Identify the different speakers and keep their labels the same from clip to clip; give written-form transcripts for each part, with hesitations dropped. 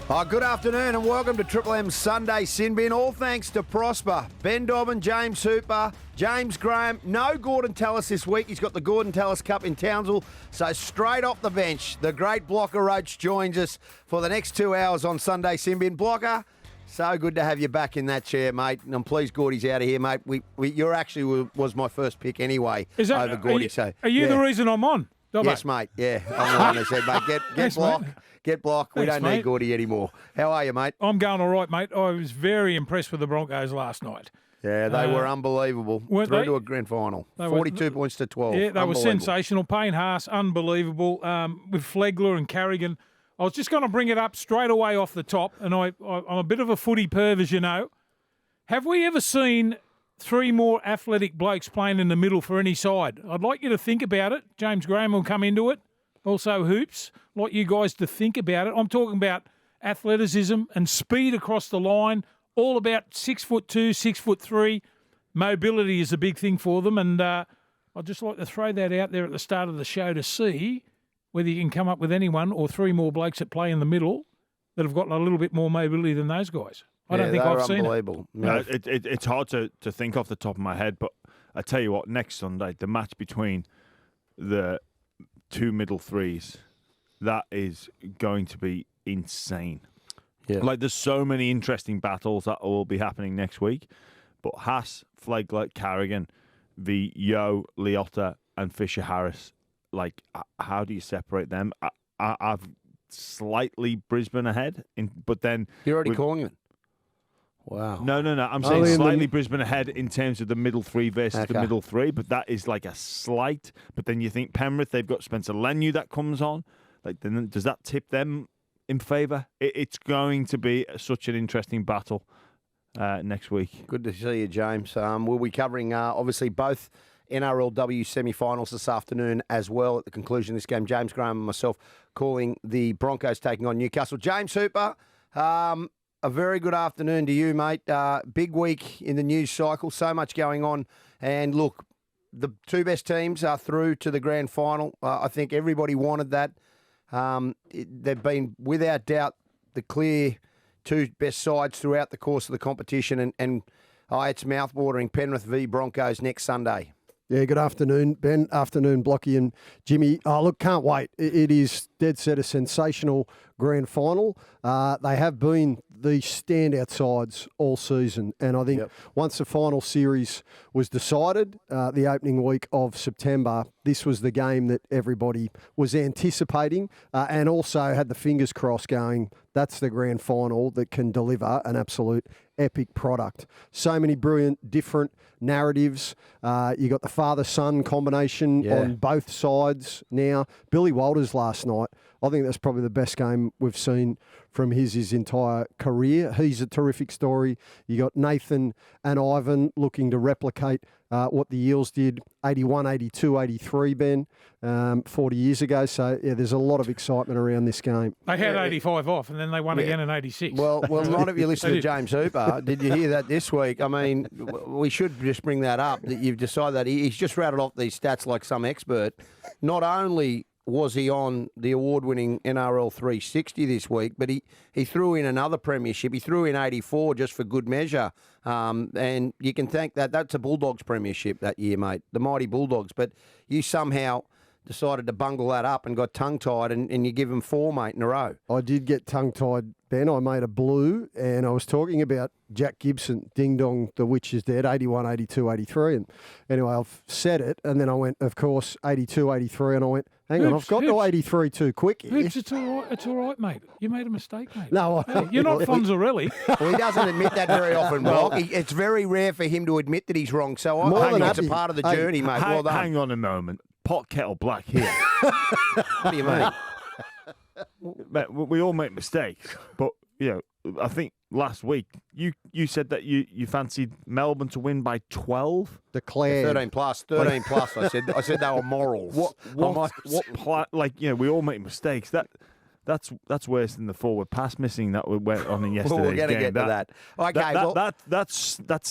Speaker 1: Good afternoon and welcome to Triple M's Sunday Sin Bin. All thanks to Prosper, Ben Dobbin, James Hooper, James Graham. No Gordon Tallis this week. He's got the Gordon Tallis Cup in Townsville. So straight off the bench, the great Blocker Roach joins us for the next 2 hours on Sunday Sin Bin. Blocker, so good to have you back in that chair, mate. And I'm pleased Gordy's out of here, mate. You're actually was my first pick anyway over Gordy.
Speaker 2: Are you the reason I'm on?
Speaker 1: Yes, mate. Yeah, I'm the one who said, mate, get
Speaker 2: Thanks,
Speaker 1: Block.
Speaker 2: mate.
Speaker 1: Get Block. We
Speaker 2: Thanks,
Speaker 1: don't need
Speaker 2: mate.
Speaker 1: Gordy anymore. How are you, mate?
Speaker 2: I'm going all right, mate. I was very impressed with the Broncos last night.
Speaker 1: Yeah, they were unbelievable.
Speaker 2: Weren't
Speaker 1: Through
Speaker 2: they?
Speaker 1: to a grand final.
Speaker 2: They
Speaker 1: 42 points to 12.
Speaker 2: Yeah, they were sensational. Payne Haas, unbelievable. With Flegler and Carrigan. I was just going to bring it up straight away off the top, and I'm a bit of a footy perv, as you know. Have we ever seen three more athletic blokes playing in the middle for any side? I'd like you to think about it. James Graham will come into it. Also Hoops. I'd like you guys to think about it. I'm talking about athleticism and speed across the line, all about 6'2", 6'3". Mobility is a big thing for them, and I'd just like to throw that out there at the start of the show to see whether you can come up with anyone or three more blokes that play in the middle that have got a little bit more mobility than those guys. I don't think I've seen it.
Speaker 1: Unbelievable.
Speaker 3: No, it's hard to think off the top of my head, but I tell you what, next Sunday, the match between the two middle threes, that is going to be insane.
Speaker 1: Yeah.
Speaker 3: Like, there's so many interesting battles that will be happening next week, but Haas, Flegler, Carrigan, the Yo, Liotta, and Fisher-Harris, like, how do you separate them? I've slightly Brisbane ahead, but then...
Speaker 1: You're already calling it? Wow.
Speaker 3: No. I'm saying slightly Brisbane ahead in terms of the middle three versus the middle three, but that is like a slight. But then you think Penrith, they've got Spencer Leniu that comes on. Like, then does that tip them in favour? It's going to be such an interesting battle next week.
Speaker 1: Good to see you, James. We'll be covering, obviously, both NRLW semi-finals this afternoon as well at the conclusion of this game. James Graham and myself calling the Broncos taking on Newcastle. James Hooper, a very good afternoon to you, mate. Big week in the news cycle, so much going on. And look, the two best teams are through to the grand final. I think everybody wanted that. They've been, without doubt, the clear two best sides throughout the course of the competition. And it's mouth-watering. Penrith v Broncos next Sunday.
Speaker 4: Yeah, good afternoon, Ben. Afternoon, Blocky and Jimmy. Oh, look, can't wait. It is dead set a sensational grand final. They have been the standout sides all season. And I think once the final series was decided, the opening week of September, this was the game that everybody was anticipating and also had the fingers crossed going, that's the grand final that can deliver an absolute epic product. So many brilliant, different narratives. You got the father-son combination on both sides now. Billy Walters last night, I think that's probably the best game we've seen from his entire career. He's a terrific story. You got Nathan and Ivan looking to replicate what the Eels did 81, 82, 83, Ben, 40 years ago. So, yeah, there's a lot of excitement around this game.
Speaker 2: They had 85 off, and then they won again in 86.
Speaker 1: Well, not if you listen to James Hooper. Did you hear that this week? I mean, we should just bring that up, that you've decided that he's just rattled off these stats like some expert. Not only was he on the award-winning NRL 360 this week, but he threw in another premiership. He threw in 84 just for good measure. And you can thank that. That's a Bulldogs premiership that year, mate, the mighty Bulldogs. But you somehow decided to bungle that up and got tongue-tied, and you give him four, mate, in a row.
Speaker 4: I did get tongue-tied, Ben. I made a blue, and I was talking about Jack Gibson, Ding Dong, The Witch is Dead, 81, 82, 83. And anyway, I've said it, and then I went, of course, 82, 83, and I went, hang on, I've got to 83 too quick here.
Speaker 2: Hoops, it's all right, mate. You made a mistake, mate.
Speaker 4: No,
Speaker 2: You're not Fonzarelli.
Speaker 1: Well, he doesn't admit that very often, Brock. It's very rare for him to admit that he's wrong. So I think it's a part of the journey, mate. Well done.
Speaker 3: Hang on a moment. Pot kettle black here.
Speaker 1: What do you mean?
Speaker 3: We all make mistakes, but I think last week you said that you fancied Melbourne to win by 12.
Speaker 4: Declared
Speaker 1: 13 plus. I said they were morals.
Speaker 3: We all make mistakes. That's worse than the forward pass missing that we went on in yesterday's game.
Speaker 1: We're going to get to that. Okay,
Speaker 3: that's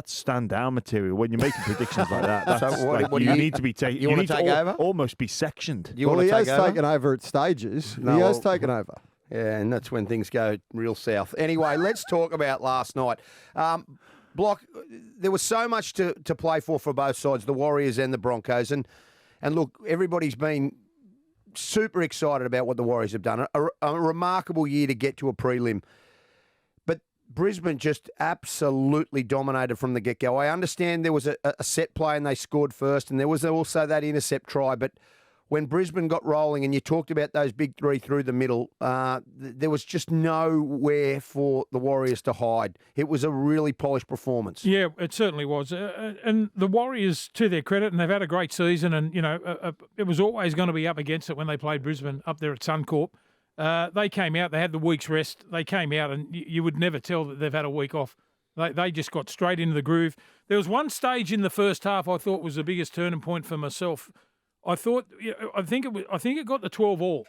Speaker 3: stand down material when you're making predictions like that. That's
Speaker 1: what
Speaker 3: you need to be taken.
Speaker 1: You want to take over?
Speaker 3: Almost be sectioned.
Speaker 4: He has taken over at stages. He has taken over.
Speaker 1: Yeah, and that's when things go real south. Anyway, let's talk about last night. Block, there was so much to play for both sides, the Warriors and the Broncos. And look, everybody's been super excited about what the Warriors have done. A remarkable year to get to a prelim. But Brisbane just absolutely dominated from the get-go. I understand there was a set play and they scored first, and there was also that intercept try. But when Brisbane got rolling, and you talked about those big three through the middle, there was just nowhere for the Warriors to hide. It was a really polished performance.
Speaker 2: Yeah, it certainly was. And the Warriors, to their credit, and they've had a great season, and, it was always going to be up against it when they played Brisbane up there at Suncorp. They came out, they had the week's rest. They came out, and you would never tell that they've had a week off. They just got straight into the groove. There was one stage in the first half I thought was the biggest turning point for myself. I think it got the 12 all,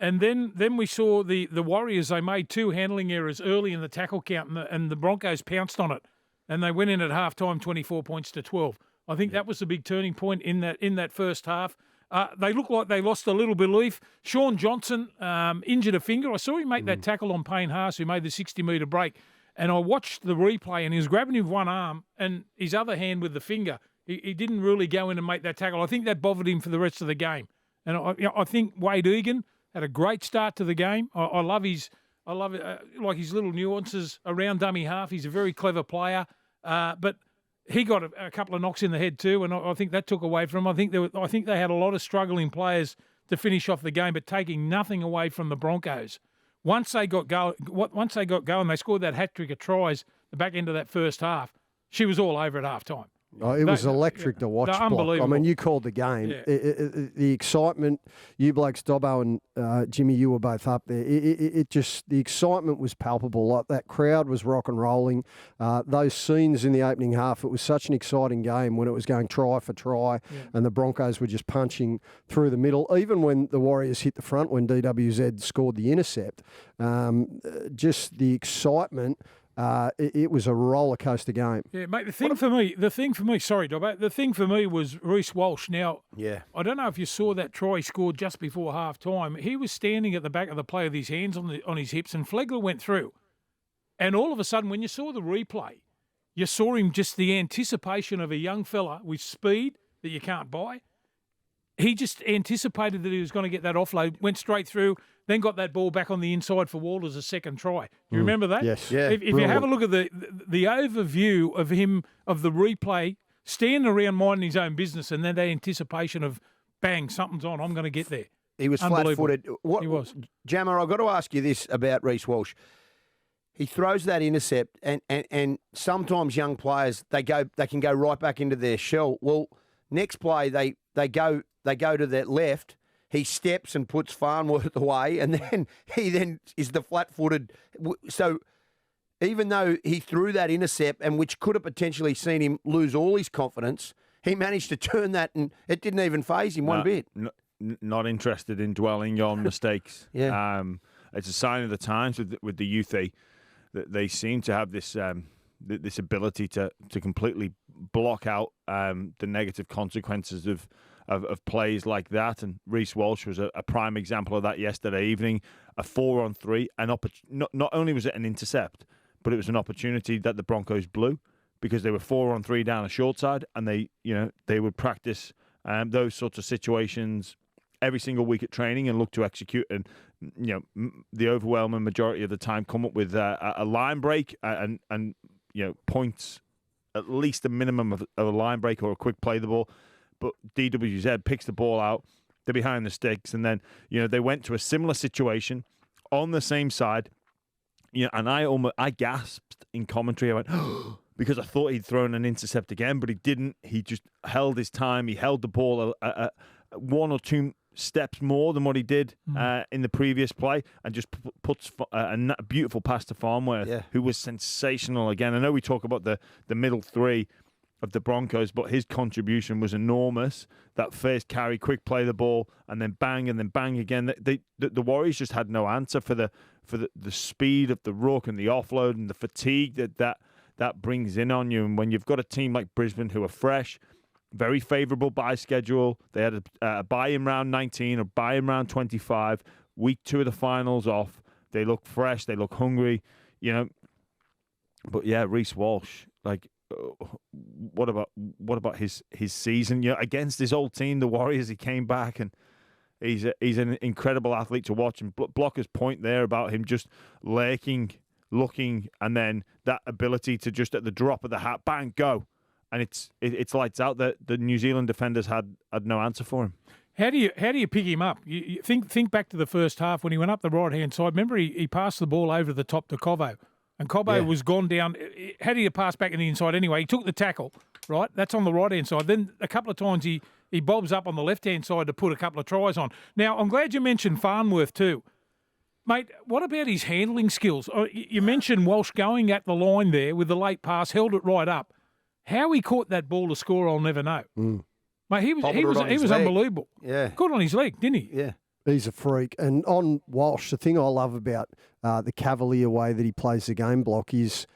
Speaker 2: and then we saw the Warriors. They made two handling errors early in the tackle count, and the Broncos pounced on it, and they went in at halftime 24 points to 12. I think that was the big turning point in that first half. They looked like they lost a little belief. Sean Johnson injured a finger. I saw him make that tackle on Payne Haas, who made the 60-metre break, and I watched the replay, and he was grabbing him with one arm and his other hand with the finger. He didn't really go in and make that tackle. I think that bothered him for the rest of the game. And I think Wade Egan had a great start to the game. I love his little nuances around dummy half. He's a very clever player, but he got a couple of knocks in the head too, and I think that took away from him. I think they had a lot of struggling players to finish off the game, but taking nothing away from the Broncos. Once they got going, they scored that hat trick of tries the back end of that first half. She was all over at half time.
Speaker 4: Oh, it was electric to watch.
Speaker 2: Unbelievable.
Speaker 4: I mean, you called the game.
Speaker 2: Yeah.
Speaker 4: The excitement, you blokes, Dobbo and Jimmy, you were both up there. The excitement was palpable. Like that crowd was rock and rolling. Those scenes in the opening half, it was such an exciting game when it was going try for try, and the Broncos were just punching through the middle. Even when the Warriors hit the front, when DWZ scored the intercept, just the excitement. It was a roller coaster game.
Speaker 2: Yeah, mate. The thing for me. Sorry, Dobbo. The thing for me was Reece Walsh. Now, I don't know if you saw that try he scored just before half time. He was standing at the back of the play with his hands on his hips, and Flegler went through. And all of a sudden, when you saw the replay, you saw him just the anticipation of a young fella with speed that you can't buy. He just anticipated that he was going to get that offload, went straight through, then got that ball back on the inside for Walters a second try. You remember that?
Speaker 4: Yes.
Speaker 1: Yeah.
Speaker 2: If you have a look at the overview of him, of the replay, standing around minding his own business, and then that anticipation of, bang, something's on, I'm going to get there.
Speaker 1: He was flat-footed.
Speaker 2: He was.
Speaker 1: Jammer, I've got to ask you this about Reece Walsh. He throws that intercept, and sometimes young players, they can go right back into their shell. Well, next play, they go to their left. He steps and puts Farnworth away, and then he is the flat-footed. So even though he threw that intercept, and which could have potentially seen him lose all his confidence, he managed to turn that, and it didn't even faze him one bit.
Speaker 3: Not interested in dwelling on mistakes. It's a sign of the times with the youth. They seem to have this this ability to completely block out the negative consequences of plays like that. And Reece Walsh was a prime example of that yesterday evening. A 4-on-3, not only was it an intercept, but it was an opportunity that the Broncos blew, because they were 4-on-3 down a short side, and they would practice those sorts of situations every single week at training and look to execute, and the overwhelming majority of the time come up with a line break and points, at least a minimum of a line break or a quick play the ball. But DWZ picks the ball out, they're behind the sticks, and then they went to a similar situation on the same side. And I gasped in commentary. I went, because I thought he'd thrown an intercept again, but he didn't. He just held his time. He held the ball one or two steps more than what he did in the previous play, and just puts a beautiful pass to Farnworth, who was sensational again. I know we talk about the middle three of the Broncos, but his contribution was enormous. That first carry, quick play the ball, and then bang again. The Warriors just had no answer for the speed of the ruck and the offload and the fatigue that brings in on you. And when you've got a team like Brisbane who are fresh, very favourable bye schedule. They had a bye in round 19, a bye in round 25. week 2 of the finals off. They look fresh. They look hungry. But yeah, Reece Walsh. Like, what about his season? Against his old team, the Warriors. He came back and he's an incredible athlete to watch. And Blocker's point there about him just lurking, looking, and then that ability to just at the drop of the hat, bang, go. And it's lights out. That the New Zealand defenders had no answer for him.
Speaker 2: How do you pick him up? You think back to the first half when he went up the right hand side. Remember he passed the ball over the top to Cobbo, and Cobbo was gone down. How do you pass back in the inside anyway? He took the tackle, right? That's on the right hand side. Then a couple of times he bobs up on the left hand side to put a couple of tries on. Now I'm glad you mentioned Farnworth too. Mate, what about his handling skills? You mentioned Walsh going at the line there with the late pass, held it right up. How he caught that ball to score, I'll never know. Mate, he was unbelievable.
Speaker 1: Yeah.
Speaker 2: Caught on his leg, didn't he?
Speaker 1: Yeah.
Speaker 4: He's a freak. And on Walsh, the thing I love about the cavalier way that he plays the game, Block, is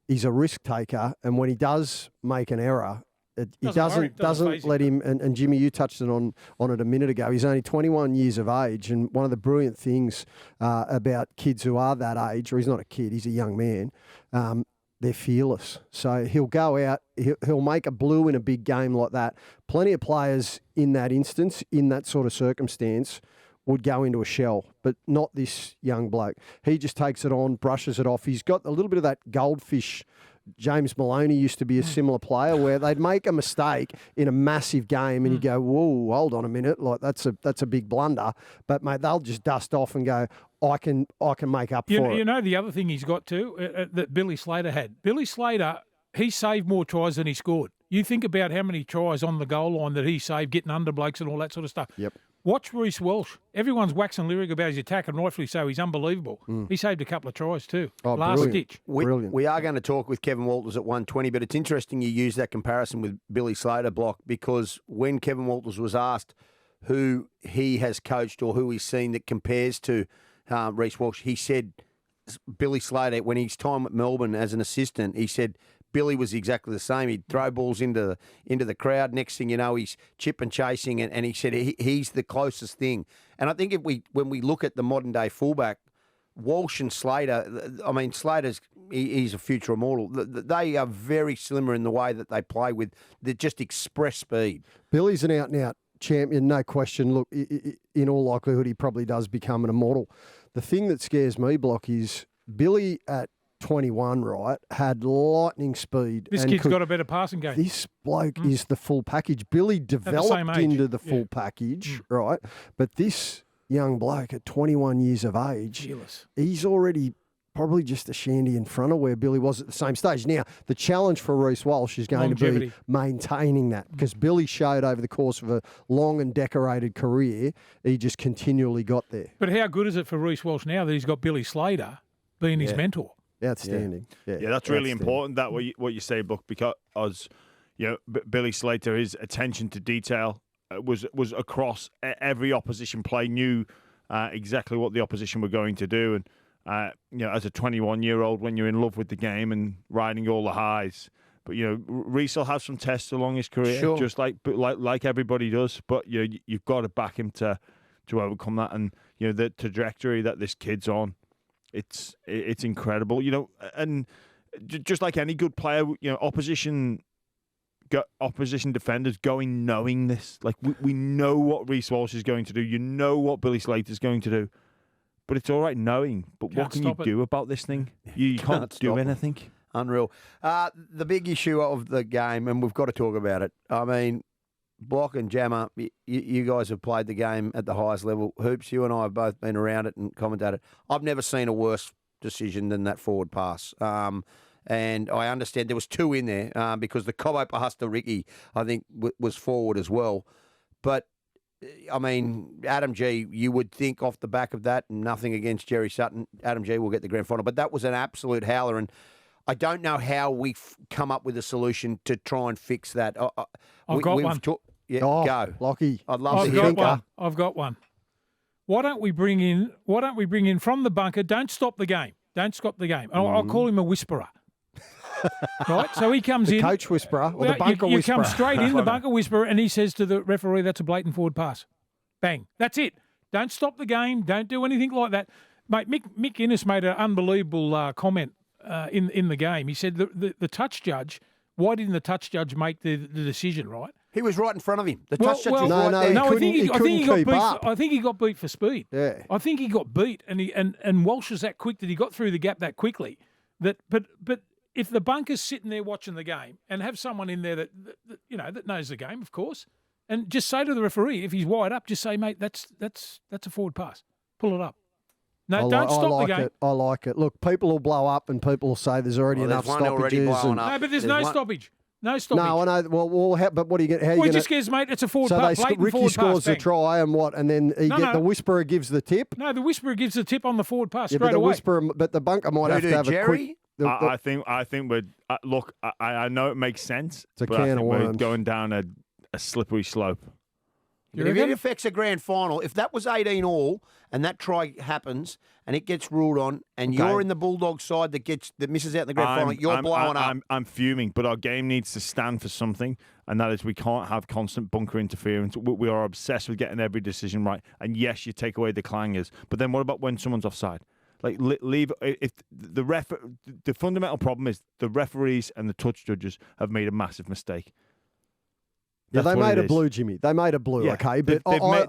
Speaker 4: he's a risk taker. And when he does make an error, he doesn't let him. And Jimmy, you touched on it a minute ago. He's only 21 years of age. And one of the brilliant things about kids who are that age, or he's not a kid, he's a young man, they're fearless. So he'll go out, he'll make a blue in a big game like that. Plenty of players in that instance, in that sort of circumstance, would go into a shell, but not this young bloke. He just takes it on, brushes it off. He's got a little bit of that goldfish. James Maloney used to be a similar player where they'd make a mistake in a massive game and you go, whoa, hold on a minute, like that's a big blunder. But mate, they'll just dust off and go, I can make up for it.
Speaker 2: You know the other thing he's got too that Billy Slater had. Billy Slater, he saved more tries than he scored. You think about how many tries on the goal line that he saved, getting under blokes and all that sort of stuff.
Speaker 4: Yep.
Speaker 2: Watch Reece Walsh. Everyone's waxing lyric about his attack, and rightfully so. He's unbelievable. He saved a couple of tries too. Last ditch.
Speaker 4: Brilliant.
Speaker 1: We are going to talk with Kevin Walters at 120, but it's interesting you use that comparison with Billy Slater, Block, because when Kevin Walters was asked who he has coached or who he's seen that compares to Reece Walsh, he said Billy Slater, when his time at Melbourne as an assistant, he said Billy was exactly the same. He'd throw balls into the crowd. Next thing you know, he's chip and chasing, and he said he's the closest thing. And I think when we look at the modern day fullback, Walsh and Slater, I mean, he's a future immortal. They are very similar in the way that they play with just express speed.
Speaker 4: Billy's an out-and-out champion, no question. Look, in all likelihood, he probably does become an immortal. The thing that scares me, Block, is Billy at 21, right, had lightning speed.
Speaker 2: This kid's got a better passing game.
Speaker 4: This bloke is the full package. Billy developed into the full package, right? But this young bloke at 21 years of age, he's already probably just a shandy in front of where Billy was at the same stage. Now, the challenge for Reece Walsh is going to be maintaining that, because Billy showed over the course of a long and decorated career, he just continually got there.
Speaker 2: But how good is it for Reece Walsh now that he's got Billy Slater being his mentor?
Speaker 4: Outstanding.
Speaker 3: Yeah, that's really important, that what you say, Buck, because Billy Slater, his attention to detail was across every opposition play, knew exactly what the opposition were going to do. And, as a 21-year-old, when you're in love with the game and riding all the highs, but, Reece will have some tests along his career, just like everybody does. But, you've got to back him to overcome that. And, the trajectory that this kid's on, it's incredible, and just like any good player, opposition defenders going knowing this. Like we know what Reece Walsh is going to do, what Billy Slater's going to do, but it's all right knowing. But what can you do about this thing? You can't do anything.
Speaker 1: Unreal. The big issue of the game, and we've got to talk about it. I mean, Block and Jammer, you guys have played the game at the highest level. Hoops, you and I have both been around it and commentated. I've never seen a worse decision than that forward pass. And I understand there was two in there because the Cobbo pass to Ricky, I think, was forward as well. But, I mean, Adam G, you would think off the back of that, nothing against Jerry Sutton, Adam G will get the grand final. But that was an absolute howler, and I don't know how we've come up with a solution to try and fix that.
Speaker 2: I've got one.
Speaker 1: Go.
Speaker 4: Lockie.
Speaker 1: I'd love to hear
Speaker 2: one. I've got one. Why don't we bring in from the bunker? Don't stop the game. I'll call him a whisperer. Right? So he comes in.
Speaker 4: Coach whisperer or the bunker
Speaker 2: you
Speaker 4: whisperer.
Speaker 2: You come straight in, the bunker whisperer, and he says to the referee, that's a blatant forward pass. Bang. That's it. Don't stop the game. Don't do anything like that. Mate, Mick Innes made an unbelievable comment in the game. He said the touch judge, why didn't the touch judge make the decision, right?
Speaker 1: He was right in front of him. The touch judge was
Speaker 4: no,
Speaker 1: right there.
Speaker 2: No,
Speaker 4: he couldn't keep up.
Speaker 2: I think he got beat for speed.
Speaker 4: Yeah.
Speaker 2: I think he got beat, and Walsh was that quick that he got through the gap that quickly. But if the bunker's sitting there watching the game and have someone in there that knows the game, of course, and just say to the referee, if he's wide up, just say, mate, that's a forward pass. Pull it up. No, don't stop the game.
Speaker 4: I like it. Look, people will blow up and people will say there's already enough
Speaker 1: there's one already
Speaker 4: stoppages.
Speaker 1: blowing up.
Speaker 2: No, but there's no stoppage. No stoppage.
Speaker 4: No, I know. Well, but what do you get? How
Speaker 2: Well,
Speaker 4: you
Speaker 2: just goes, mate, it's a forward
Speaker 4: so
Speaker 2: pass.
Speaker 4: Ricky scores the try and what? And then the whisperer gives the tip.
Speaker 2: No, the whisperer gives the tip on the forward pass
Speaker 4: Yeah,
Speaker 2: straight
Speaker 4: but
Speaker 2: away.
Speaker 4: But the bunker might have to have
Speaker 1: Jerry?
Speaker 4: a quick.
Speaker 3: I think we're look. I know it makes sense,
Speaker 4: a
Speaker 3: but
Speaker 4: can
Speaker 3: I
Speaker 4: of
Speaker 3: think we're
Speaker 4: worms.
Speaker 3: going down a slippery slope.
Speaker 1: But if it affects a grand final, if that was 18 all and that try happens and it gets ruled on and you're in the Bulldogs side that misses out in the grand final, you're blowing up.
Speaker 3: I'm fuming, but our game needs to stand for something, and that is we can't have constant bunker interference. We are obsessed with getting every decision right. And yes, you take away the clangers, but then what about when someone's offside? Like leave if the fundamental problem is the referees and the touch judges have made a massive mistake.
Speaker 4: Yeah, they made a blue, Jimmy. They made a blue,
Speaker 3: Yeah,
Speaker 4: okay? But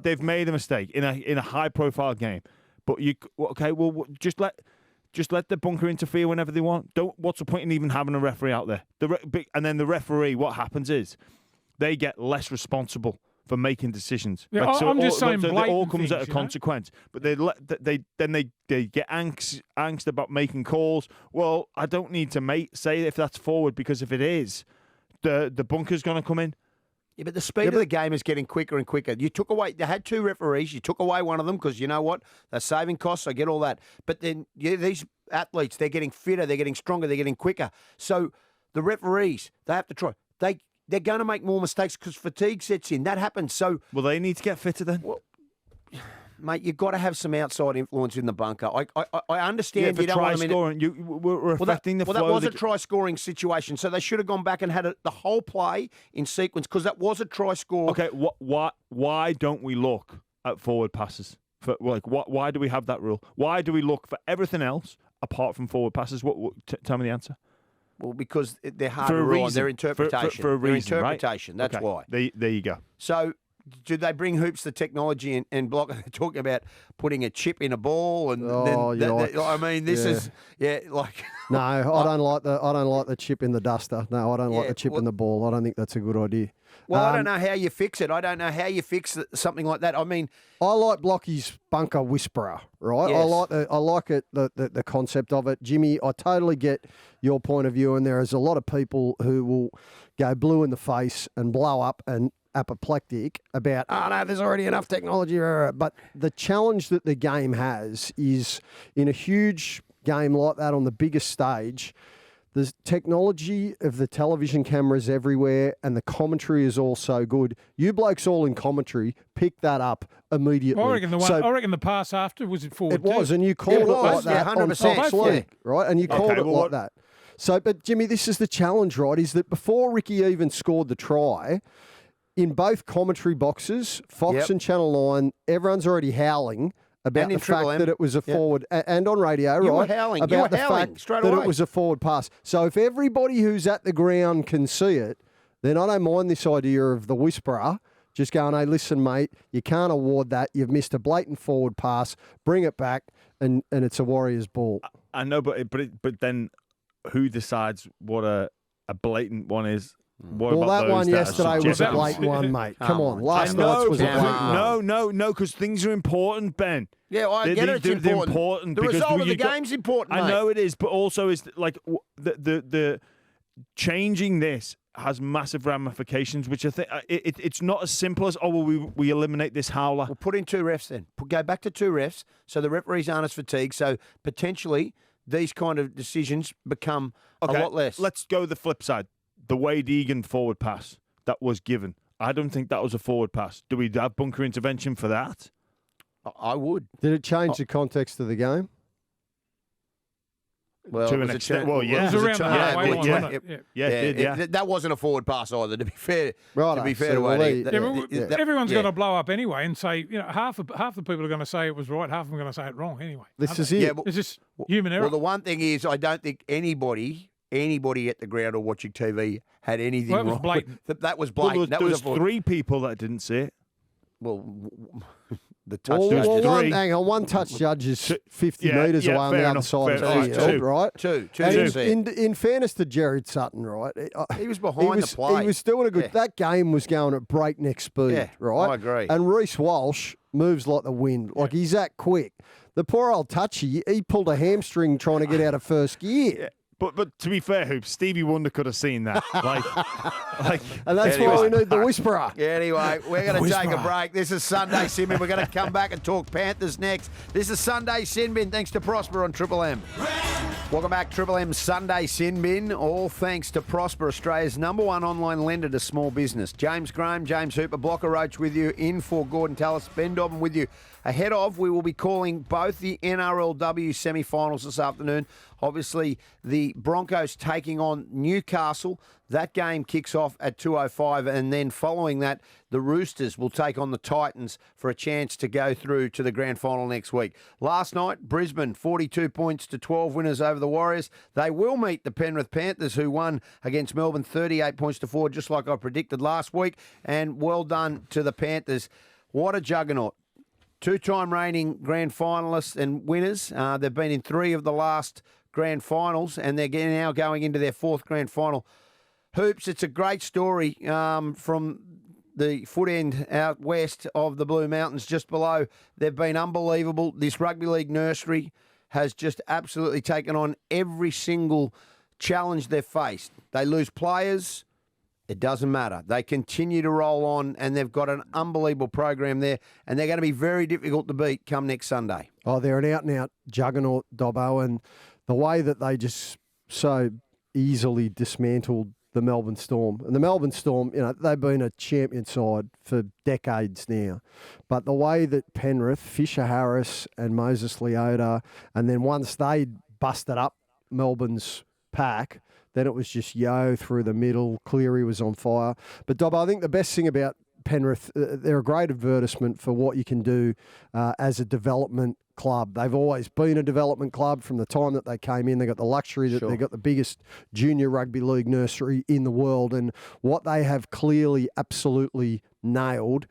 Speaker 3: they've made a mistake in a high profile game. But just let the bunker interfere whenever they want. What's the point in even having a referee out there? And then the referee, what happens is they get less responsible for making decisions.
Speaker 2: Yeah, I'm just saying,
Speaker 3: it all comes
Speaker 2: things,
Speaker 3: at a consequence. But they get angst about making calls. Well, I don't need to say if that's forward, because if it is, the bunker's going to come in.
Speaker 1: Yeah, but the speed of the game is getting quicker and quicker. They had two referees. You took away one of them because you know what? They're saving costs. I get all that. But then these athletes, they're getting fitter, they're getting stronger, they're getting quicker. So the referees, they have to try. They're going to make more mistakes because fatigue sets in. That happens. So,
Speaker 3: well, they need to get fitter then.
Speaker 1: Well, mate, you've got to have some outside influence in the bunker. I understand
Speaker 3: you
Speaker 1: don't want them
Speaker 3: scoring. We're affecting the flow.
Speaker 1: Well, that was a try-scoring situation, so they should have gone back and had the whole play in sequence because that was a try-score.
Speaker 3: Okay, why don't we look at forward passes? Why do we have that rule? Why do we look for everything else apart from forward passes? Tell me the answer.
Speaker 1: Well, because they're hard
Speaker 3: for
Speaker 1: to
Speaker 3: a
Speaker 1: rule on.
Speaker 3: reason.
Speaker 1: Their interpretation.
Speaker 3: For a reason,
Speaker 1: their interpretation,
Speaker 3: right?
Speaker 1: That's why.
Speaker 3: There you go.
Speaker 1: So, did they bring Hoops the technology and Blocker? They're talking about putting a chip in a ball, and I mean, this is like.
Speaker 4: No, I don't like the chip in the duster. No, I don't like the chip in the ball. I don't think that's a good idea.
Speaker 1: Well, I don't know how you fix it. I don't know how you fix something like that. I mean,
Speaker 4: I like Blocky's bunker whisperer, right?
Speaker 1: Yes.
Speaker 4: I like it, the concept of it, Jimmy. I totally get your point of view, and there is a lot of people who will go blue in the face and blow up and apoplectic about, no, there's already enough technology. But the challenge that the game has is in a huge game like that on the biggest stage, the technology of the television cameras everywhere and the commentary is all so good. You blokes all in commentary pick that up immediately.
Speaker 2: I reckon the pass after was it forward.
Speaker 4: It was, and you called it like that
Speaker 1: 100%.
Speaker 4: on right? And you called it like that. So, but Jimmy, this is the challenge, right? Is that before Ricky even scored the try, in both commentary boxes, Fox and Channel 9, everyone's already howling about the fact that it was a forward, and on radio,
Speaker 1: you
Speaker 4: right?
Speaker 1: Were howling.
Speaker 4: About
Speaker 1: the
Speaker 4: fact
Speaker 1: straight
Speaker 4: that
Speaker 1: away.
Speaker 4: it was a forward pass. So if everybody who's at the ground can see it, then I don't mind this idea of the whisperer just going, hey, listen, mate, you can't award that. You've missed a blatant forward pass. Bring it back, and it's a Warriors ball.
Speaker 3: I know, but then who decides what a blatant one is?
Speaker 4: That one yesterday was a blatant one, mate. Come on. Last night's was a blatant one.
Speaker 3: No, because things are important, Ben.
Speaker 1: Yeah, I get it. It's important. The result of the game's important, mate.
Speaker 3: I know it is, but also is like the changing this has massive ramifications, which I think it's not as simple as, we eliminate this howler.
Speaker 1: We'll put in two refs then. Go back to two refs so the referees aren't as fatigued. So potentially these kind of decisions become a lot less.
Speaker 3: Let's go the flip side. The Wade Egan forward pass that was given. I don't think that was a forward pass. Do we have bunker intervention for that?
Speaker 1: I would.
Speaker 4: Did it change the context of the game?
Speaker 1: Well,
Speaker 3: to
Speaker 1: it
Speaker 3: an
Speaker 1: was a
Speaker 3: extent.
Speaker 1: turn-
Speaker 3: Well, yeah.
Speaker 2: It was around the halfway line,
Speaker 3: yeah.
Speaker 2: wasn't it?
Speaker 3: Yeah, it did, yeah.
Speaker 1: That wasn't a forward pass either. To be fair,
Speaker 4: Right,
Speaker 1: to be fair
Speaker 4: so
Speaker 1: to
Speaker 4: well,
Speaker 1: Wadey,
Speaker 2: Everyone's
Speaker 1: yeah.
Speaker 2: going to blow up anyway and say, half the people are going to say it was right, half of them are going to say it wrong anyway.
Speaker 4: This is
Speaker 2: it.
Speaker 4: it.
Speaker 1: Yeah, well,
Speaker 2: It's just human error.
Speaker 1: Well, the one thing is, I don't think anybody at the ground or watching TV had anything
Speaker 2: Well, it was
Speaker 1: wrong.
Speaker 2: blatant.
Speaker 1: That was
Speaker 3: Well,
Speaker 1: blatant.
Speaker 3: there was 3 people that didn't see it.
Speaker 1: Well, the touch
Speaker 4: Well,
Speaker 1: judge.
Speaker 4: hang on. One touch judge is 50
Speaker 3: Yeah,
Speaker 4: metres
Speaker 3: yeah,
Speaker 4: away on the
Speaker 3: fair
Speaker 4: other
Speaker 3: enough,
Speaker 4: side of
Speaker 3: fair
Speaker 4: the
Speaker 3: enough.
Speaker 4: field, right?
Speaker 1: Two
Speaker 4: And
Speaker 1: didn't see it.
Speaker 4: in fairness to Jared Sutton, right?
Speaker 1: He was behind the play.
Speaker 4: He was doing a good.
Speaker 1: Yeah.
Speaker 4: That game was going at breakneck speed,
Speaker 1: Yeah,
Speaker 4: right?
Speaker 1: I agree.
Speaker 4: And Reece Walsh moves like the wind. Like he's that quick. The poor old touchy, he pulled a hamstring trying to get out of first gear.
Speaker 3: But to be fair, Hoops, Stevie Wonder could have seen that.
Speaker 4: And that's why we need the whisperer.
Speaker 1: Anyway, we're going to
Speaker 4: Whisperer.
Speaker 1: take a break. This is Sunday Sin Bin. We're going to come back and talk Panthers next. This is Sunday Sin Bin, thanks to Prosper on Triple M. Welcome back, Triple M Sunday Sin Bin. All thanks to Prosper, Australia's #1 online lender to small business. James Graham, James Hooper, Blocker Roach with you. In for Gordon Tallis, Ben Dobbin with you. Ahead of, we will be calling both the NRLW semi-finals this afternoon. Obviously, the Broncos taking on Newcastle. That game kicks off at 2:05, and then following that, the Roosters will take on the Titans for a chance to go through to the grand final next week. Last night, Brisbane, 42 points to 12 winners over the Warriors. They will meet the Penrith Panthers, who won against Melbourne 38 points to 4, just like I predicted last week. And well done to the Panthers. What a juggernaut. 2-time reigning grand finalists and winners. They've been in 3 of the last grand finals, and they're now going into their 4th grand final. Hoops, it's a great story from the foot end out west of the Blue Mountains, just below. They've been unbelievable. This rugby league nursery has just absolutely taken on every single challenge they've faced. They lose players. It doesn't matter. They continue to roll on, and they've got an unbelievable program there, and they're going to be very difficult to beat come next Sunday.
Speaker 4: Oh, they're an out-and-out juggernaut, Dobbo, and the way that they just so easily dismantled the Melbourne Storm. And the Melbourne Storm, they've been a champion side for decades now. But the way that Penrith, Fisher Harris and Moses Leota, and then once they busted up Melbourne's pack, then it was just yo through the middle. Cleary was on fire. But, Dobbo, I think the best thing about Penrith, they're a great advertisement for what you can do as a development club. They've always been a development club from the time that they came in. They got the luxury that they've got the biggest junior rugby league nursery in the world. And what they have clearly absolutely nailed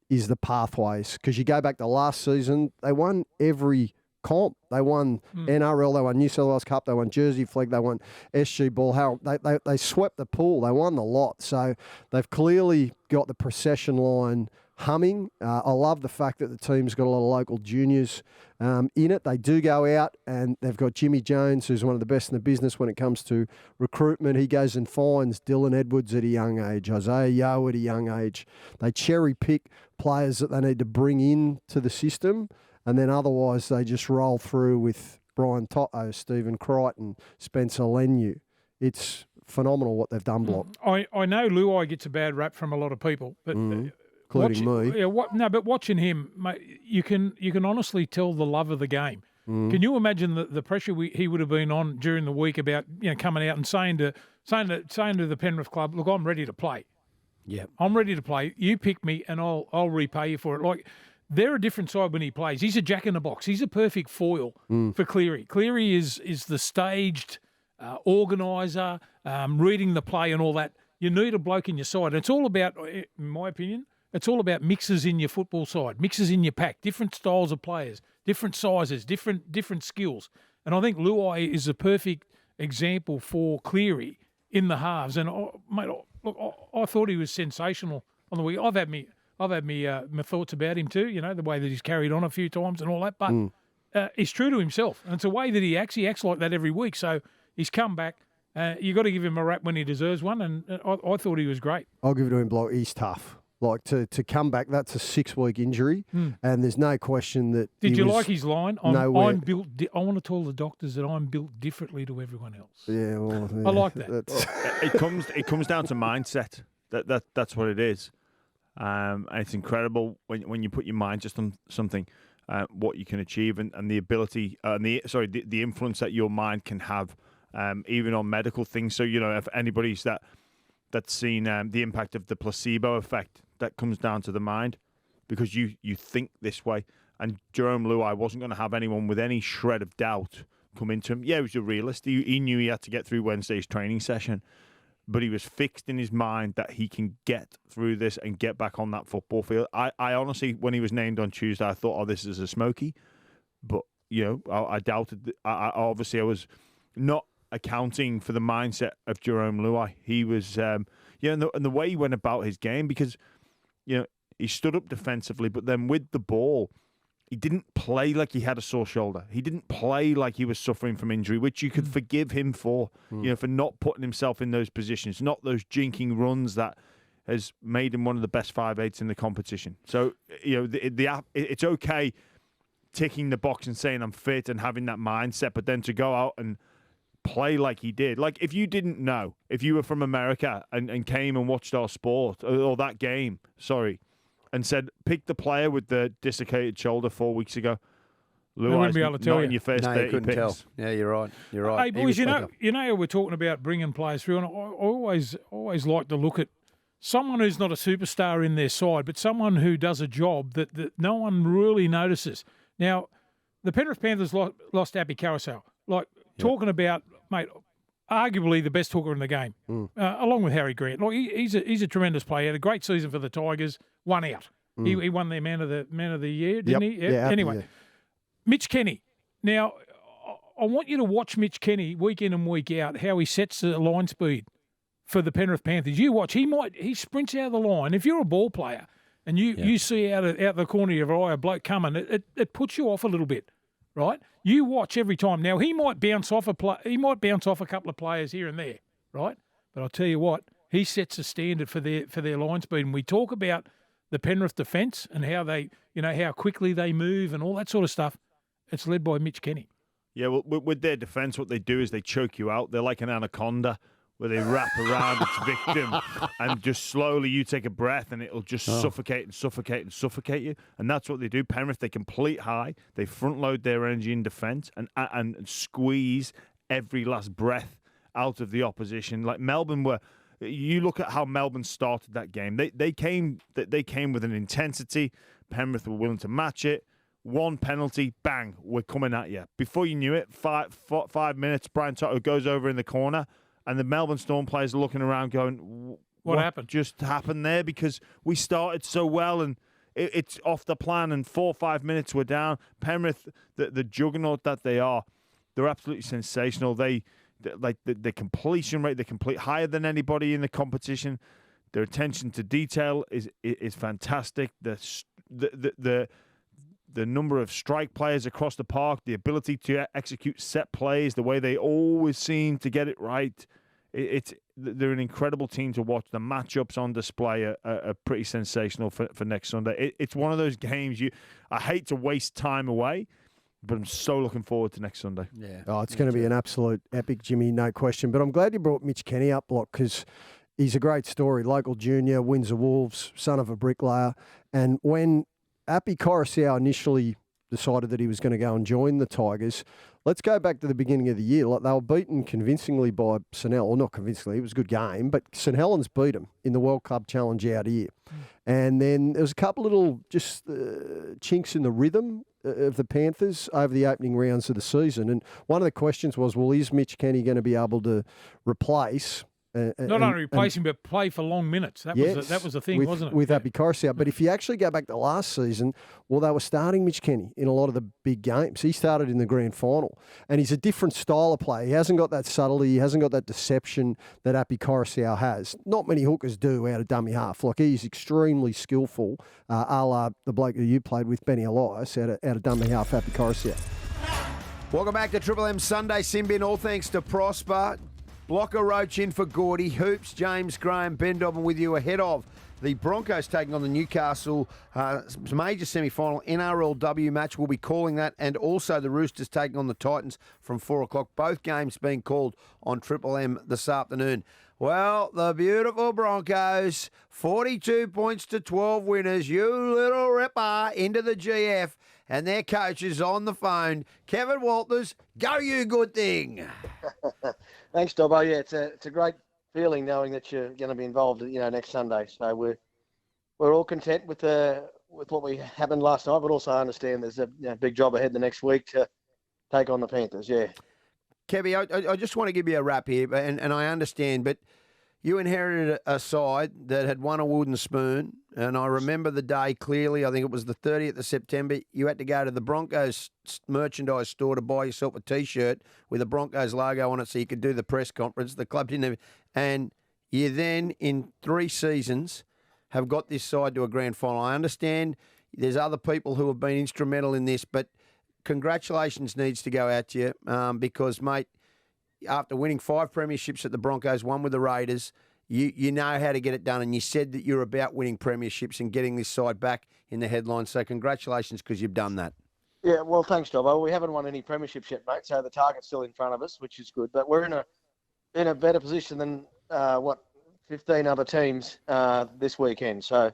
Speaker 4: is the pathways. Because you go back to last season, they won every comp. They won NRL, they won New South Wales Cup, they won Jersey Flag, they won SG Ball Harold. They swept the pool. They won the lot. So they've clearly got the procession line humming. I love the fact that the team's got a lot of local juniors in it. They do go out, and they've got Jimmy Jones, who's one of the best in the business when it comes to recruitment. He goes and finds Dylan Edwards at a young age, Isaiah Yeo at a young age. They cherry pick players that they need to bring in to the system, and then otherwise they just roll through with Brian Toto, Stephen Crichton, Spencer Leniu. It's phenomenal what they've done, Block.
Speaker 2: I know Luai gets a bad rap from a lot of people, but
Speaker 4: Including me.
Speaker 2: Yeah, but watching him, mate, you can honestly tell the love of the game. Can you imagine the pressure he would have been on during the week about coming out and saying to the Penrith club, look, I'm ready to play.
Speaker 1: Yeah,
Speaker 2: I'm ready to play. You pick me, and I'll repay you for it. Like, they're a different side when he plays. He's a jack in the box. He's a perfect foil for Cleary. Cleary is the staged organiser, reading the play and all that. You need a bloke in your side. And it's all about, in my opinion, it's all about mixes in your football side, mixes in your pack, different styles of players, different sizes, different skills. And I think Luai is a perfect example for Cleary in the halves. And I thought he was sensational on the week. I've had me my thoughts about him too. The way that he's carried on a few times and all that. But he's true to himself, and it's a way that he acts. He acts like that every week. So he's come back. You got to give him a rap when he deserves one, and I thought he was great.
Speaker 4: I'll give it to him, Block. He's tough. Like, to come back, that's a 6-week injury, and there's no question that.
Speaker 2: Did you like his line? I'm built. I want to tell the doctors that I'm built differently to everyone else.
Speaker 4: Yeah, well,
Speaker 2: I like that.
Speaker 3: It comes down to mindset. That's what it is. And it's incredible when you put your mind just on something. what you can achieve and the ability and the influence that your mind can have, even on medical things. So if anybody's that's seen the impact of the placebo effect, that comes down to the mind, because you think this way. And Jerome Luai wasn't going to have anyone with any shred of doubt come into him. Yeah, he was a realist. He knew he had to get through Wednesday's training session, but he was fixed in his mind that he can get through this and get back on that football field. I honestly, when he was named on Tuesday, I thought, this is a smoky. But, I doubted. I was not accounting for the mindset of Jerome Luai. He was, and the way he went about his game, because, he stood up defensively, but then with the ball, he didn't play like he had a sore shoulder. He didn't play like he was suffering from injury, which you could forgive him for, for not putting himself in those positions, not those jinking runs that has made him one of the best 5'8" in the competition. So, it's okay ticking the box and saying I'm fit and having that mindset, but then to go out and play like he did. Like, if you didn't know, if you were from America and came and watched our sport, or that game, and said, pick the player with the dislocated shoulder 4 weeks ago,
Speaker 2: I wouldn't be able to tell
Speaker 3: not
Speaker 2: you.
Speaker 3: in your first 30
Speaker 1: couldn't
Speaker 3: picks.
Speaker 1: tell. Yeah, you're right. You're right.
Speaker 2: Hey, boys, how we're talking about bringing players through, and I always like to look at someone who's not a superstar in their side, but someone who does a job that no one really notices. Now, the Penrith Panthers lost Appy Carousel. Talking about, mate, arguably the best hooker in the game, along with Harry Grant. He's a tremendous player. He had a great season for the Tigers. One out. He won their man of the year, didn't he?
Speaker 4: Yeah.
Speaker 2: Anyway, Mitch Kenny. Now, I want you to watch Mitch Kenny week in and week out, how he sets the line speed for the Penrith Panthers. You watch. He sprints out of the line. If you're a ball player and you see out the corner of your eye a bloke coming, it puts you off a little bit, right? You watch every time. Now, he might bounce off a couple of players here and there, right? But I'll tell you what, he sets a standard for their line speed. And we talk about the Penrith defence and how they, how quickly they move and all that sort of stuff. It's led by Mitch Kenny.
Speaker 3: Yeah, well, with their defence, what they do is they choke you out. They're like an anaconda where they wrap around its victim and just slowly you take a breath and it'll just suffocate and suffocate and suffocate you. And that's what they do. Penrith, they complete high. They front load their energy in defence and squeeze every last breath out of the opposition. Like Melbourne were... You look at how Melbourne started that game. They came with an intensity. Penrith were willing to match it. One penalty, bang, we're coming at you. Before you knew it, 5 minutes, Brian Toto goes over in the corner, and the Melbourne Storm players are looking around going, what
Speaker 2: happened?
Speaker 3: Just happened there? Because we started so well and it's off the plan, and 4 or 5 minutes we're down. Penrith, the juggernaut that they are, they're absolutely sensational. The completion rate, they complete higher than anybody in the competition. Their attention to detail is fantastic. The number of strike players across the park, the ability to execute set plays, the way they always seem to get it right. They're an incredible team to watch. The matchups on display are pretty sensational for next Sunday. It's one of those games I hate to waste time away, but I'm so looking forward to next Sunday.
Speaker 1: Yeah.
Speaker 4: Oh, it's going to be an absolute epic, Jimmy, no question. But I'm glad you brought Mitch Kenny up, Block, because he's a great story. Local junior, Windsor Wolves, son of a bricklayer. And when Appy Coruscant initially decided that he was going to go and join the Tigers, let's go back to the beginning of the year. Like, they were beaten convincingly by St. Helens. Well, not convincingly, it was a good game, but St. Helens beat them in the World Club Challenge out here. And then there was a couple little just chinks in the rhythm of the Panthers over the opening rounds of the season. And one of the questions was, well, is Mitch Kenny going to be able to replace...
Speaker 2: Not only replace him, but play for long minutes. That was the thing, wasn't it?
Speaker 4: With Appy Coruscant. But if you actually go back to last season, well, they were starting Mitch Kenny in a lot of the big games. He started in the grand final. And he's a different style of play. He hasn't got that subtlety. He hasn't got that deception that Appy Coruscant has. Not many hookers do out of dummy half. Like, he's extremely skillful, a la the bloke that you played with, Benny Elias, out of dummy half, Appy Coruscant.
Speaker 1: Welcome back to Triple M Sunday Simbin. All thanks to Prosper. Blocker Roach in for Gordy. Hoops, James Graham, Ben Dobbin with you ahead of the Broncos taking on the Newcastle major semi-final NRLW match. We'll be calling that, and also the Roosters taking on the Titans from 4 o'clock. Both games being called on Triple M this afternoon. Well, the beautiful Broncos, 42 points to 12 winners. You little ripper into the GF. and their coach is on the phone. Kevin Walters, go you good thing.
Speaker 5: Thanks, Dobbo. Yeah, it's a great feeling knowing that you're going to be involved, next Sunday. So we're all content with what happened last night, but also I understand there's a big job ahead the next week to take on the Panthers. Yeah.
Speaker 1: Kevy, I just want to give you a wrap here, and I understand, but you inherited a side that had won a wooden spoon, and I remember the day clearly. I think it was the 30th of September. You had to go to the Broncos merchandise store to buy yourself a T-shirt with a Broncos logo on it so you could do the press conference. The club didn't have, and you then, in 3 seasons, have got this side to a grand final. I understand there's other people who have been instrumental in this, but congratulations needs to go out to you because, mate, after winning 5 premierships at the Broncos, 1 with the Raiders, you know how to get it done, and you said that you're about winning premierships and getting this side back in the headlines. So congratulations because you've done that.
Speaker 5: Yeah, well, thanks, Dobbo. We haven't won any premierships yet, mate, so the target's still in front of us, which is good. But we're in a better position than 15 other teams this weekend. So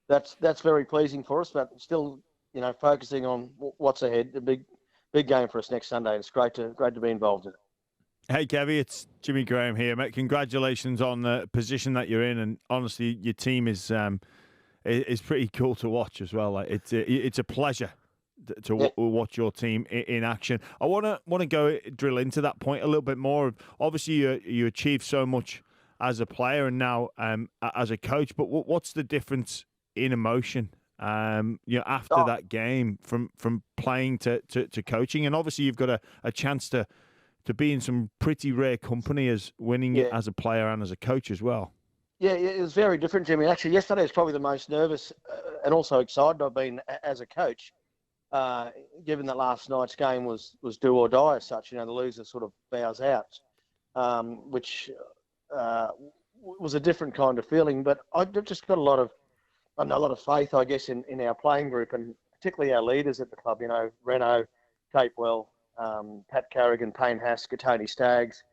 Speaker 5: that's very pleasing for us, but still, focusing on what's ahead. A big game for us next Sunday. It's great to be involved in it.
Speaker 3: Hey, Kevy, it's Jimmy Graham here, mate. Congratulations on the position that you're in, and honestly, your team is pretty cool to watch as well. Like, it's a pleasure to watch your team in action. I want to go drill into that point a little bit more. Obviously, you achieved so much as a player and now as a coach, but what's the difference in emotion? After that game, from playing to coaching, and obviously you've got a chance to be in some pretty rare company as winning it as a player and as a coach as well.
Speaker 5: Yeah, it was very different, Jimmy. Actually, yesterday was probably the most nervous and also excited I've been as a coach, given that last night's game was do or die as such. The loser sort of bows out, which was a different kind of feeling. But I've just got a lot of faith, I guess, in our playing group and particularly our leaders at the club. Reno, Capewell, Pat Carrigan, Payne Hask, Tony Staggs,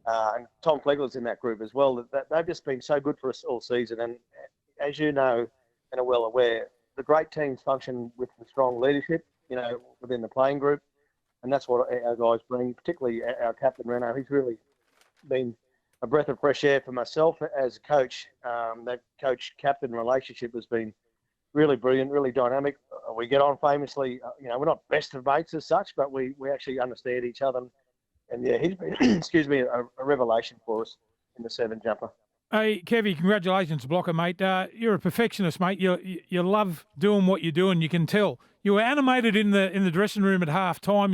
Speaker 5: and Tom Flegler's in that group as well. That they've just been so good for us all season. And as you know and are well aware, the great teams function with the strong leadership, within the playing group. And that's what our guys bring, particularly our captain, Reno. He's really been a breath of fresh air for myself as a coach. That coach-captain relationship has been really brilliant, really dynamic. We get on famously. We're not best of mates as such, but we actually understand each other. And yeah, he's been, a revelation for us in the 7 jumper.
Speaker 2: Hey, Kevy, congratulations, Blocker, mate. You're a perfectionist, mate. You love doing what you're doing. You can tell. You were animated in the dressing room at half time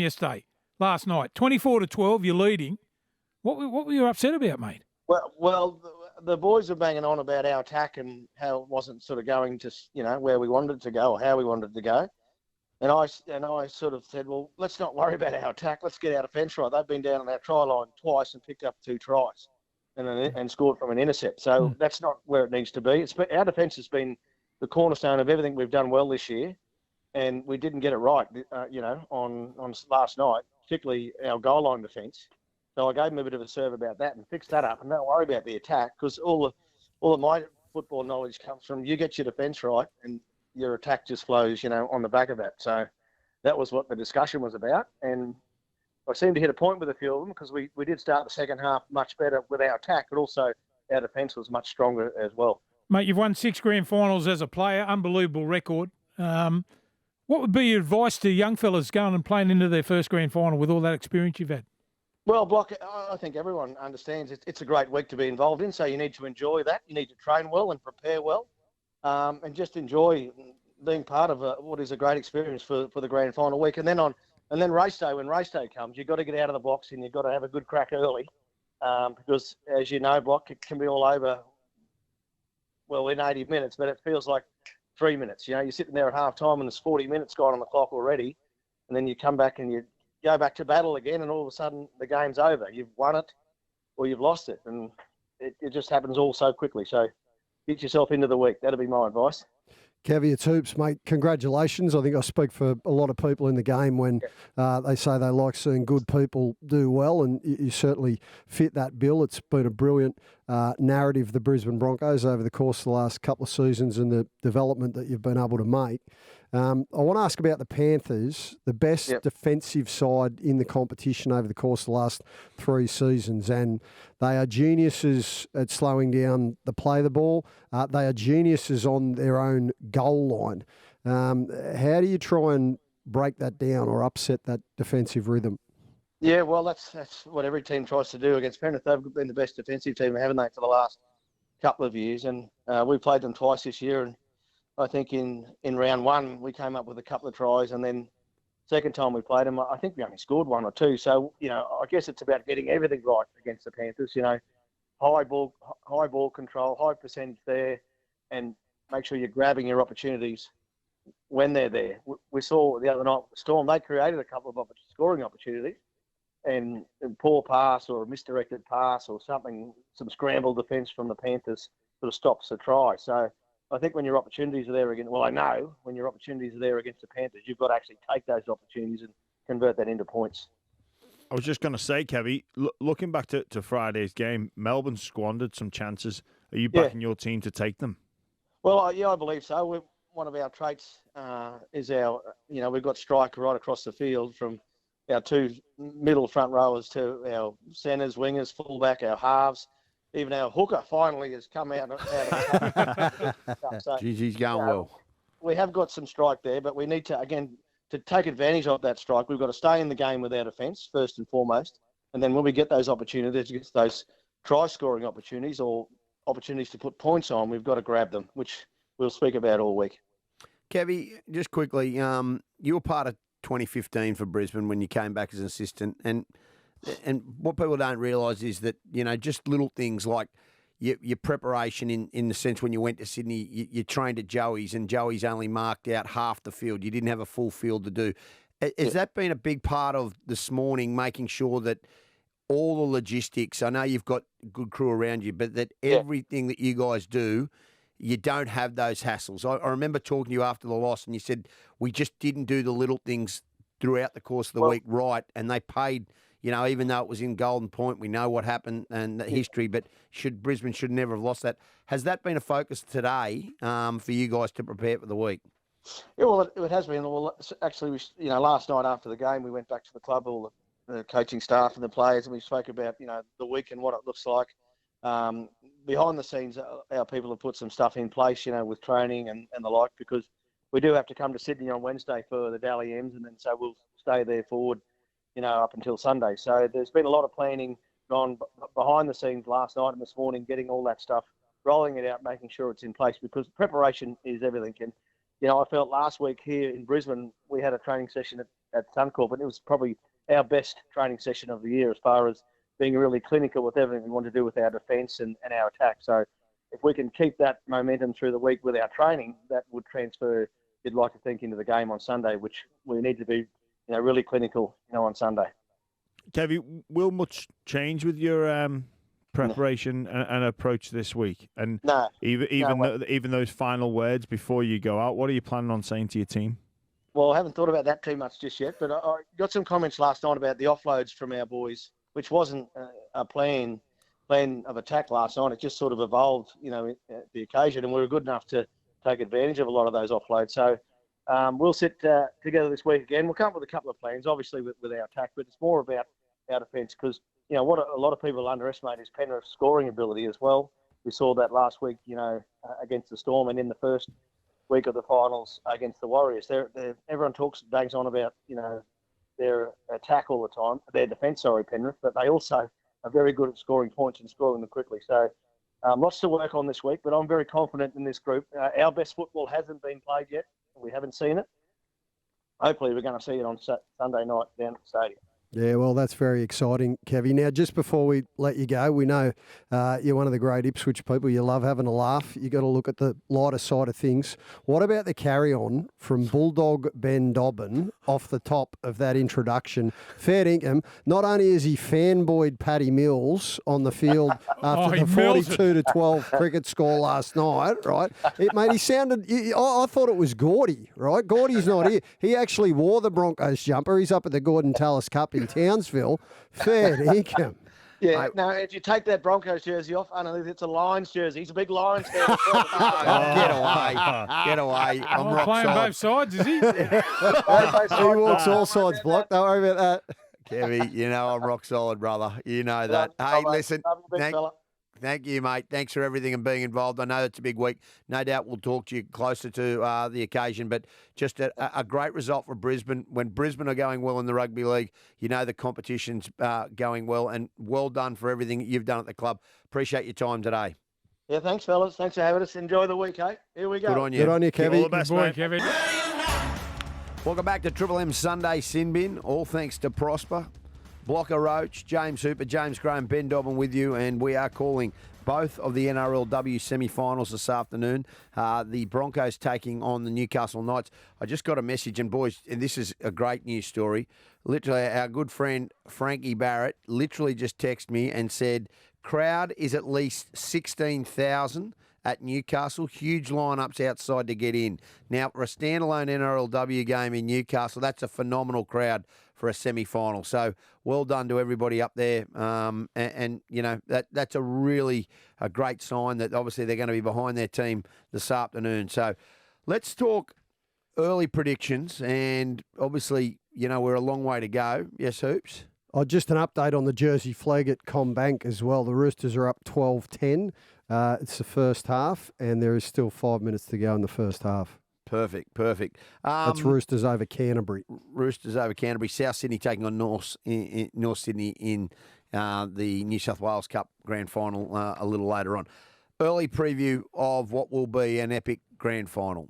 Speaker 2: last night. 24-12, you're leading. What were you upset about, mate?
Speaker 5: Well, the boys were banging on about our attack and how it wasn't sort of going to, where we wanted it to go or how we wanted it to go. And I sort of said, well, let's not worry about our attack. Let's get our defence right. They've been down on our try line twice and picked up 2 tries and scored from an intercept. So that's not where it needs to be. Our defence has been the cornerstone of everything we've done well this year, and we didn't get it right, on last night, particularly our goal line defence. So I gave him a bit of a serve about that and fixed that up. And don't worry about the attack, because all of my football knowledge comes from you get your defence right and your attack just flows, on the back of that. So that was what the discussion was about. And I seemed to hit a point with a few of them because we did start the second half much better with our attack, but also our defence was much stronger as well.
Speaker 2: Mate, you've won 6 grand finals as a player. Unbelievable record. What would be your advice to young fellas going and playing into their first grand final with all that experience you've had?
Speaker 5: Well, Block, I think everyone understands it's a great week to be involved in, so you need to enjoy that. You need to train well and prepare well, and just enjoy being part of what is a great experience for the grand final week. And then race day, when race day comes, you've got to get out of the box and you've got to have a good crack early, because, as you know, Block, it can be all over, in 80 minutes, but it feels like 3 minutes. You're sitting there at half time and there's 40 minutes gone on the clock already, and then you come back and you go back to battle again, and all of a sudden the game's over. You've won it or you've lost it, and it just happens all so quickly. So get yourself into the week. That'd be my advice.
Speaker 4: Kevy, it's Hoops, mate. Congratulations. I think I speak for a lot of people in the game when they say they like seeing good people do well, and you certainly fit that bill. It's been a brilliant narrative, the Brisbane Broncos, over the course of the last couple of seasons and the development that you've been able to make. I want to ask about the Panthers, the best defensive side in the competition over the course of the last 3 seasons, and they are geniuses at slowing down the play of the ball. They are geniuses on their own goal line. How do you try and break that down or upset that defensive rhythm?
Speaker 5: Yeah, well, that's what every team tries to do against Penrith. They've been the best defensive team, haven't they, for the last couple of years? And we played them twice this year. And I think in round 1, we came up with a couple of tries. And then second time we played them, I think we only scored 1 or 2. So, I guess it's about getting everything right against the Panthers. High ball control, high percentage there, and make sure you're grabbing your opportunities when they're there. We saw the other night with the Storm, they created a couple of scoring opportunities. And poor pass or a misdirected pass or something, some scrambled defence from the Panthers sort of stops the try. So I think when your opportunities are there again, I know when your opportunities are there against the Panthers, you've got to actually take those opportunities and convert that into points.
Speaker 3: I was just going to say, Kevy, looking back to Friday's game, Melbourne squandered some chances. Are you backing your team to take them?
Speaker 5: Well, I believe so. One of our traits is we've got striker right across the field from our 2 middle front rowers to our centres, wingers, fullback, our halves. Even our hooker finally has come out of the so,
Speaker 1: he's going well.
Speaker 5: We have got some strike there, but we need to, again, to take advantage of that strike, we've got to stay in the game with our defence, first and foremost. And then when we get those opportunities, those try-scoring opportunities or opportunities to put points on, we've got to grab them, which we'll speak about all week.
Speaker 1: Kevy, just quickly, you were part of 2015 for Brisbane when you came back as an assistant, and what people don't realise is that just little things like your preparation in the sense when you went to Sydney, you trained at Joey's, and Joey's only marked out half the field. You didn't have a full field to do. Has that been a big part of this morning, making sure that all the logistics? I know you've got a good crew around you, but that everything that you guys do, you don't have those hassles. I remember talking to you after the loss, and you said we just didn't do the little things throughout the course of the week right, and they paid. Even though it was in Golden Point, we know what happened and the history. But Brisbane should never have lost that. Has that been a focus today for you guys to prepare for the week?
Speaker 5: Yeah, well, it has been. Well, actually, last night after the game, we went back to the club, all the coaching staff and the players, and we spoke about the week and what it looks like. Behind the scenes, our people have put some stuff in place, with training and the like, because we do have to come to Sydney on Wednesday for the Dally M's, and then so we'll stay there forward, up until Sunday. So there's been a lot of planning gone behind the scenes last night and this morning, getting all that stuff, rolling it out, making sure it's in place, because preparation is everything. And, I felt last week here in Brisbane, we had a training session at Suncorp, and it was probably our best training session of the year as far as being really clinical with everything we want to do with our defence and our attack. So if we can keep that momentum through the week with our training, that would transfer, you'd like to think, into the game on Sunday, which we need to be, really clinical, on Sunday.
Speaker 3: Kevy, will much change with your preparation and approach this week? And even those final words before you go out, what are you planning on saying to your team?
Speaker 5: Well, I haven't thought about that too much just yet, but I got some comments last night about the offloads from our boys, which wasn't a plan of attack last night. It just sort of evolved, at the occasion, and we were good enough to take advantage of a lot of those offloads. So we'll sit together this week again. We'll come up with a couple of plans, obviously, with our attack, but it's more about our defence, because, what a lot of people underestimate is Penrith's scoring ability as well. We saw that last week, against the Storm, and in the first week of the finals against the Warriors. Everyone bangs on about, their attack all the time, their defence, Penrith, but they also are very good at scoring points and scoring them quickly. So lots to work on this week, but I'm very confident in this group. Our best football hasn't been played yet. We haven't seen it. Hopefully we're going to see it on Sunday night down at the stadium.
Speaker 4: Yeah, well, that's very exciting, Kevy. Now, just before we let you go, we know you're one of the great Ipswich people. You love having a laugh. You got to look at the lighter side of things. What about the carry-on from Bulldog Ben Dobbin off the top of that introduction? Fair dinkum. Not only is he fanboyed Paddy Mills on the field after the 42-12 cricket score last night, right? Mate, he sounded... I thought it was Gordy, right? Gordy's not here. He actually wore the Broncos jumper. He's up at the Gordon Tallis Cup in Townsville. Fair dinkum.
Speaker 5: Yeah,
Speaker 1: Mate.
Speaker 5: now if you take that Broncos jersey off, underneath it's a Lions jersey. He's a big Lions fan. as well.
Speaker 1: Get away. Get away. I'm
Speaker 2: Oh,
Speaker 1: rock
Speaker 2: playing
Speaker 1: solid.
Speaker 2: both sides, is he?
Speaker 4: He walks all sides, Block. Don't worry about that.
Speaker 1: Kevy, you know I'm rock solid, brother. You know that. Hey, listen,
Speaker 5: Love you, big fella.
Speaker 1: thank you, mate. Thanks for everything and being involved. I know it's a big week. No doubt we'll talk to you closer to the occasion, but just a great result for Brisbane. When Brisbane are going well in the rugby league, you know the competition's going well, and well done for everything that you've done at the club. Appreciate your time today.
Speaker 5: Yeah, thanks, fellas. Thanks for having us. Enjoy the week, eh? Here we go.
Speaker 1: Good on you.
Speaker 4: Good on you, Kevy.
Speaker 3: All the best,
Speaker 2: Boy,
Speaker 3: mate.
Speaker 2: Kevin.
Speaker 1: Welcome back to Triple M Sunday Sin Bin. All thanks to Prosper, Blocker Roach, James Hooper, James Graham, Ben Dobbin with you, and we are calling both of the NRLW semi-finals this afternoon. The Broncos taking on the Newcastle Knights. I just got a message, and boys, and this is a great news story. Literally, our good friend Frankie Barrett literally just texted me and said, crowd is at least 16,000 at Newcastle. Huge lineups outside to get in. Now, for a standalone NRLW game in Newcastle, that's a phenomenal crowd for a semi-final. So well done to everybody up there. And you know, that's a really a great sign that obviously they're going to be behind their team this afternoon. So let's talk early predictions. And obviously, you know, we're a long way to go. Yes, Hoops?
Speaker 4: Oh, just an update on the Jersey flag at Combank as well. The Roosters are up 12-10. It's the first half, and there is still 5 minutes to go in the first half.
Speaker 1: Perfect.
Speaker 4: That's Roosters over Canterbury.
Speaker 1: Roosters over Canterbury. South Sydney taking on North Sydney in the New South Wales Cup Grand Final a little later on. Early preview of what will be an epic Grand Final.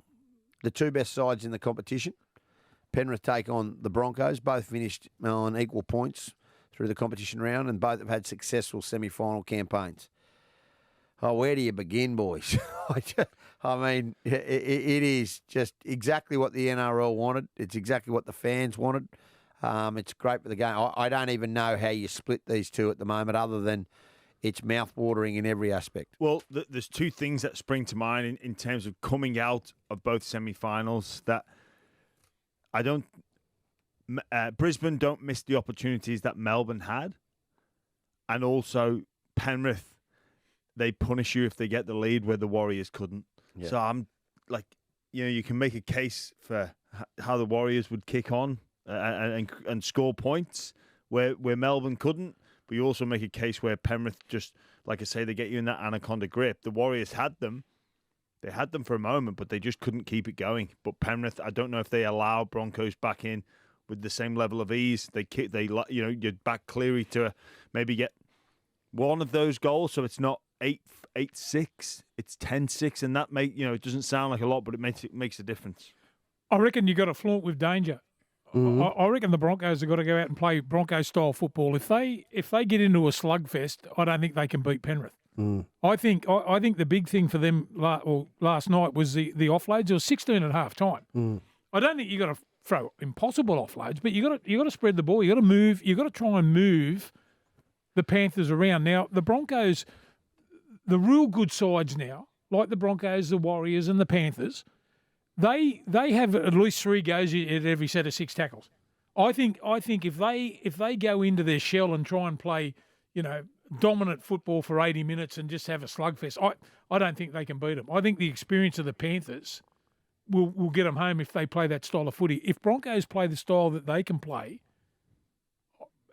Speaker 1: The two best sides in the competition. Penrith take on the Broncos. Both finished on equal points through the competition round, and both have had successful semi-final campaigns. Oh, where do you begin, boys? I mean, it is just exactly what the NRL wanted. It's exactly what the fans wanted. It's great for the game. I don't even know how you split these two at the moment, other than it's mouth-watering in every aspect.
Speaker 3: Well, there's two things that spring to mind in terms of coming out of both semi-finals that I don't. Brisbane don't miss the opportunities that Melbourne had, and also Penrith. They punish you if they get the lead where the Warriors couldn't. Yeah. So I'm like, you know, you can make a case for how the Warriors would kick on and score points where Melbourne couldn't. But you also make a case where Penrith just, like I say, they get you in that anaconda grip. The Warriors had them. They had them for a moment, but they just couldn't keep it going. But Penrith, I don't know if they allow Broncos back in with the same level of ease. They you know, you'd back Cleary to maybe get one of those goals, so it's not 8-6, it's 10-6, and that it doesn't sound like a lot, but it makes a difference.
Speaker 2: I reckon you got to flaunt with danger.
Speaker 4: Mm-hmm.
Speaker 2: I reckon the Broncos have got to go out and play Bronco-style football. If they get into a slugfest, I don't think they can beat Penrith.
Speaker 4: Mm.
Speaker 2: I think the big thing for them last night was the offloads. It was 16 at half time.
Speaker 4: Mm.
Speaker 2: I don't think you got to throw impossible offloads, but you got to spread the ball. You got to move. You got to try and move the Panthers around. Now the Broncos, the real good sides now, like the Broncos, the Warriors, and the Panthers, they have at least 3 goes at every set of 6 tackles. I think if they go into their shell and try and play, you know, dominant football for 80 minutes and just have a slugfest, I don't think they can beat them. I think the experience of the Panthers will get them home if they play that style of footy. If Broncos play the style that they can play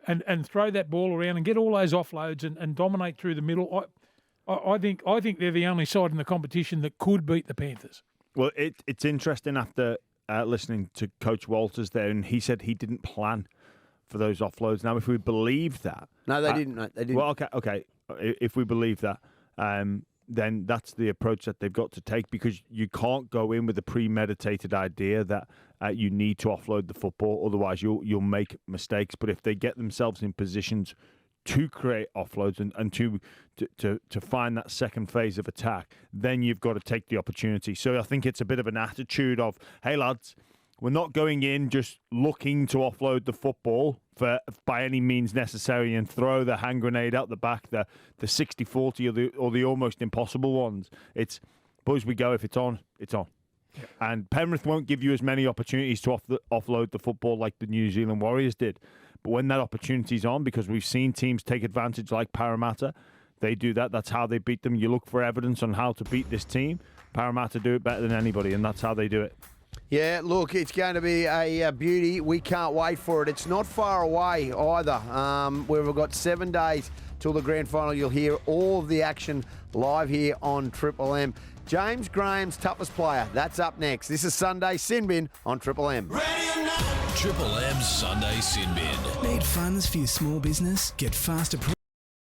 Speaker 2: and throw that ball around and get all those offloads and dominate through the middle, I think they're the only side in the competition that could beat the Panthers.
Speaker 3: Well, it's interesting after listening to Coach Walters there, and he said he didn't plan for those offloads. Now, if we believe that...
Speaker 1: No, they didn't. They didn't.
Speaker 3: Well, okay. If we believe that, then that's the approach that they've got to take, because you can't go in with a premeditated idea that you need to offload the football, otherwise you'll make mistakes. But if they get themselves in positions to create offloads and to find that second phase of attack, then you've got to take the opportunity. So I think it's a bit of an attitude of, hey lads, we're not going in just looking to offload the football by any means necessary and throw the hand grenade out the back, the 60-40 or the almost impossible ones. It's, boys, we go, if it's on, it's on. Yeah. And Penrith won't give you as many opportunities to offload the football like the New Zealand Warriors did. But when that opportunity's on, because we've seen teams take advantage like Parramatta, they do that. That's how they beat them. You look for evidence on how to beat this team. Parramatta do it better than anybody, and that's how they do it.
Speaker 1: Yeah, look, it's going to be a beauty. We can't wait for it. It's not far away either. We've got 7 days till the grand final. You'll hear all of the action live here on Triple M. James Graham's toughest player. That's up next. This is Sunday Sin Bin on Triple M.
Speaker 6: Triple M's Sunday Sin Bin.
Speaker 7: Need funds for your small business? Get faster.